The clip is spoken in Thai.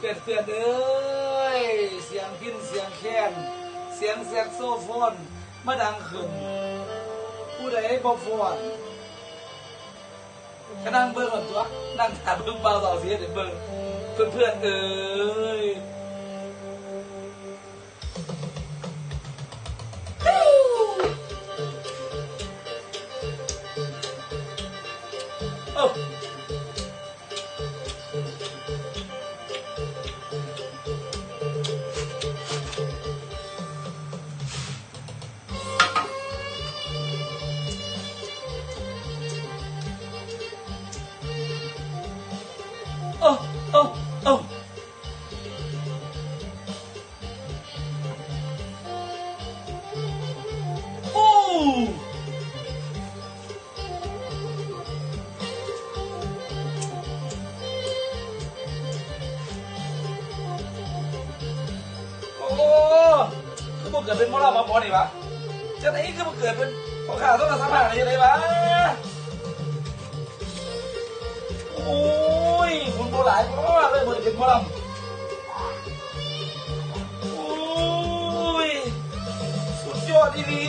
เกิดเอ้ยเสียงพินเสียงแค้นเสียงแซกโซโฟนมาดังขึ้นผู้ใดบ่ฟ้อนก็นั่งเบิ่งก่อนตัวนั่งถามเบิ่งเบาต่อเสียเดี๋ยวเบิ่งเพื่อนเอ้ยโอ้โอ้โอ้โอ้โอ้โอ้คือบ่เกิดเป็นหมอลำมาหมอนี่วะจะไหนคือบ่เกิดเป็นพ่อข้าต้องมาสัมผัสอะไรยังไงวะโอ้ยคุณโบหลายเพราะว่าเลยบ่ได้เป็นหมอลำโอ้ยสุดยอดดี